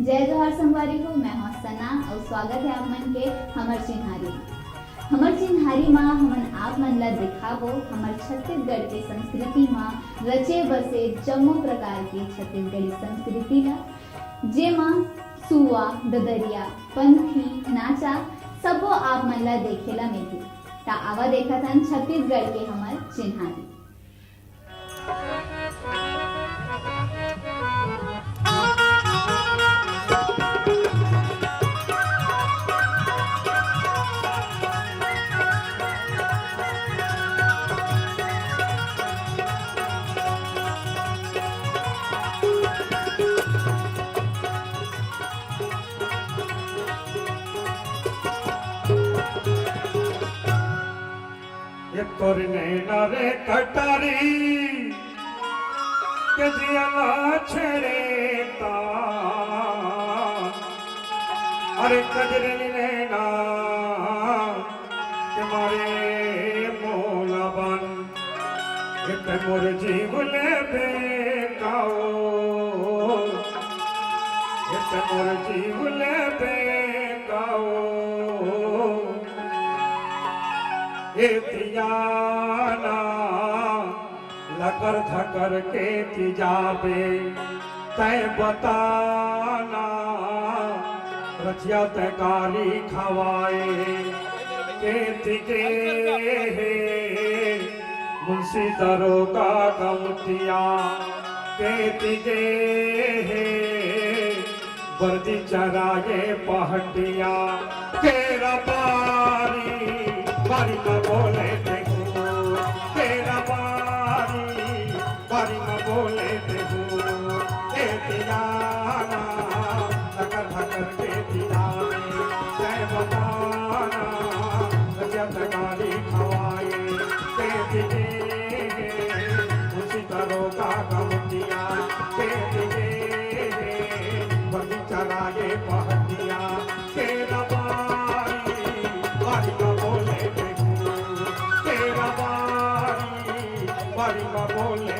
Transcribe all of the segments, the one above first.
जय जोहार संगवारी को मैं हूं सना और स्वागत है आप मन के हमर चिन्हारी माँ हमन आप मन ला दिखाबो हमर छत्तीसगढ़ के संस्कृति माँ रचे बसे जम्मो प्रकार की छत्तीसगढ़ी संस्कृति ला जेमा सुआ ददरिया पंथी नाचा सबो आप मन ला देखेला मिलही। ता आवा देखत हन छत्तीसगढ़ के हमर चिन्हारी। तोर नैना रे कटारी के जिया छेड़े ता अरे कजरली नैना के मारे मोला बन एक मोर जीव ले बेकाओ एक मोर जीव ले बेकाओ तियाना लकर धकर के तिजाबे तय बताना रचिया तैकारी खवाए के तिके मुंशी दरोगा गमतिया के तिके वर्दी चराए पहटिया के रबारी बारी में बोले देखो तेरा बारी में बोले देखो ए तियाना लकर धकर के तियाने जय बताना जब गाली खवाए के तिगे उसी दरोगा गमतिया के तिगे बंदी चलाए पहटिया के बारी में बोले बारी में बोले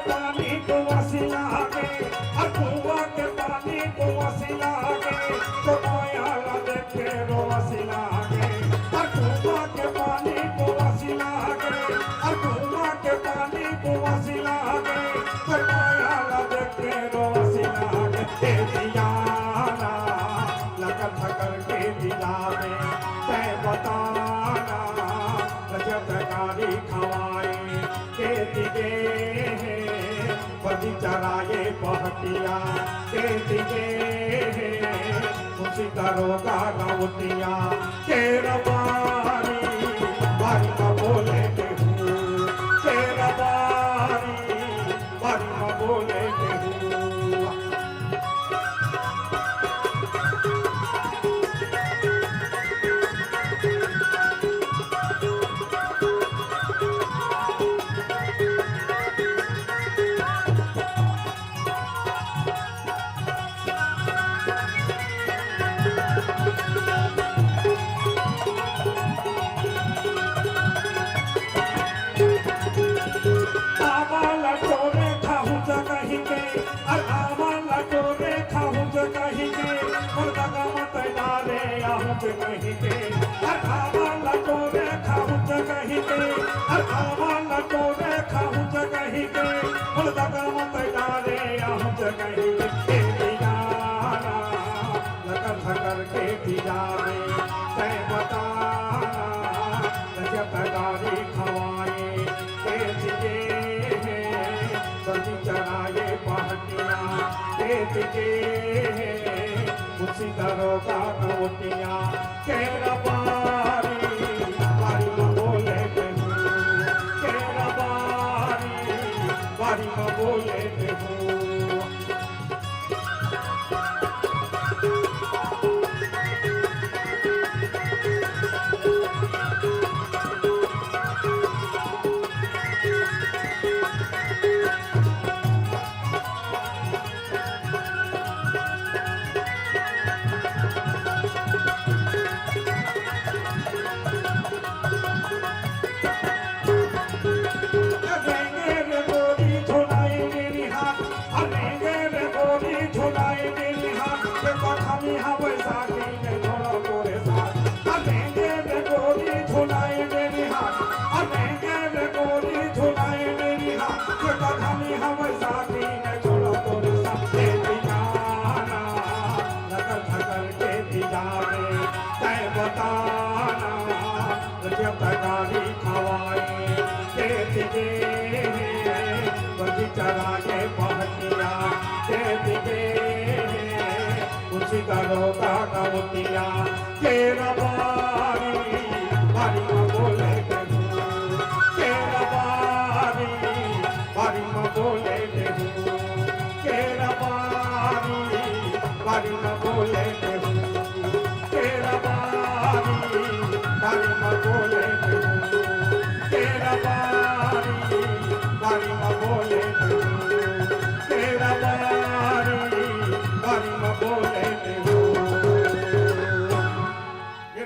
पानी को वसीला के कुआ के पानी को वसीला के तो कोयाला देखे रो वसीला के कुआ के पानी को वसीला के कुआ के पानी को वसीला के तो कोयाला देखे रो वसीला के दियाना लकर धकर के दिला में तय बताना रजत गाली खवाए के दिगे बदी चराए पहटिया के दिगे खुशी दरोगा गवतिया के रबारी बारी में बोले केहू के रबारी बारी में बोले केहू कहीं के अखावा लटोरे खाऊं कहीं के अखावा लटोरे खाऊं कहीं के बोल दगा मत डाले आहूं कहीं के दियाना लकर धकर के दियाने तय बताना जब गाली खवाए के दिए बदी चढ़ाए पहटिया के दिए उसी दरोगा गवतिया के रबारी बारी में बोले देखो के रबारी बारी में बोले देखो हाँ बैसाखी में छोड़ो तोरे साथ अनेंगे रे गोरी झुलाए मेरी हाथ अनेंगे रे गोरी झुलाए मेरी हाथ छोटा धानी हाँ बैसाखी में छोड़ो तोरे साथ के दिजाना लगल थकल के दिजाने तय बताना जब तकारी खवाए के दिगे बगी चरा के पहतिया के दिगे उसी करो का कवतिया के रबारी बारी में बोले कहूँ के रबारी बारी में बोले कहूँ के रबारी बारी में बोले कहूँ के रबारी बारी में बोले कहूँ के रबारी बारी में बोले कहूँ के रबारी बारी में बोले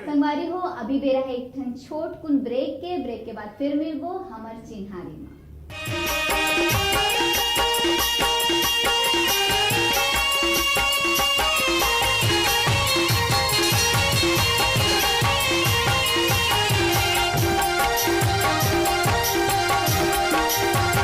संगवारी हो अभी बेरा है एक ठन छोट कुन ब्रेक के बाद फिर मिलबो हमर चिन्हारी में।